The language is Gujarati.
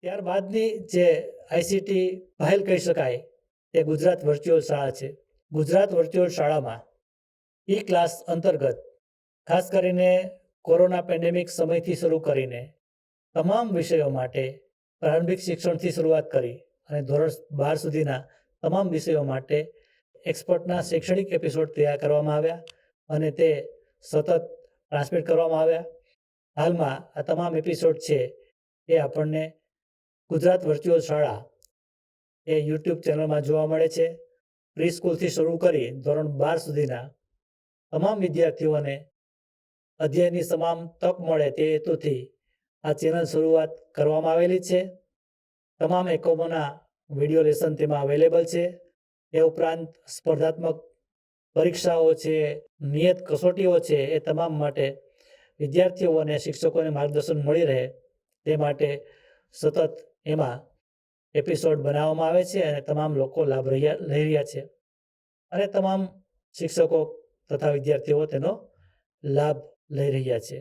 ત્યારબાદની જે આઈસીટી પહેલ કહી શકાય તે ગુજરાત વર્ચ્યુઅલ શાળા છે. ગુજરાત વર્ચ્યુઅલ શાળામાં ઈ ક્લાસ અંતર્ગત ખાસ કરીને કોરોના પેન્ડેમિક સમયથી શરૂ કરીને તમામ વિષયો માટે પ્રારંભિક શિક્ષણથી શરૂઆત કરી અને ધોરણ 12 સુધીના તમામ વિષયો માટે એક્સપર્ટના શૈક્ષણિક એપિસોડ તૈયાર કરવામાં આવ્યા અને તે સતત ટ્રાન્સમિટ કરવામાં આવ્યા. હાલમાં આ તમામ એપિસોડ છે એ આપણને ગુજરાત વર્ચ્યુઅલ શાળા એ યુટ્યુબ ચેનલમાં જોવા મળે છે. પ્રી સ્કૂલથી શરૂ કરી ધોરણ 12 સુધીના તમામ વિદ્યાર્થીઓને અધ્યયનની તમામ તક મળે તે હેતુથી આ ચેનલ શરૂઆત કરવામાં આવેલી છે. તમામ એકમોના વિડીયો લેસન તેમાં અવેલેબલ છે. એ ઉપરાંત સ્પર્ધાત્મક પરીક્ષાઓ છે, નિયત કસોટીઓ છે, એ તમામ માટે વિદ્યાર્થીઓ અને શિક્ષકોને માર્ગદર્શન મળી રહે તે માટે સતત એમાં એપિસોડ બનાવવામાં આવે છે અને તમામ લોકો લાભ લઈ રહ્યા છે અને તમામ શિક્ષકો તથા વિદ્યાર્થીઓ તેનો લાભ લઈ રહ્યા છે.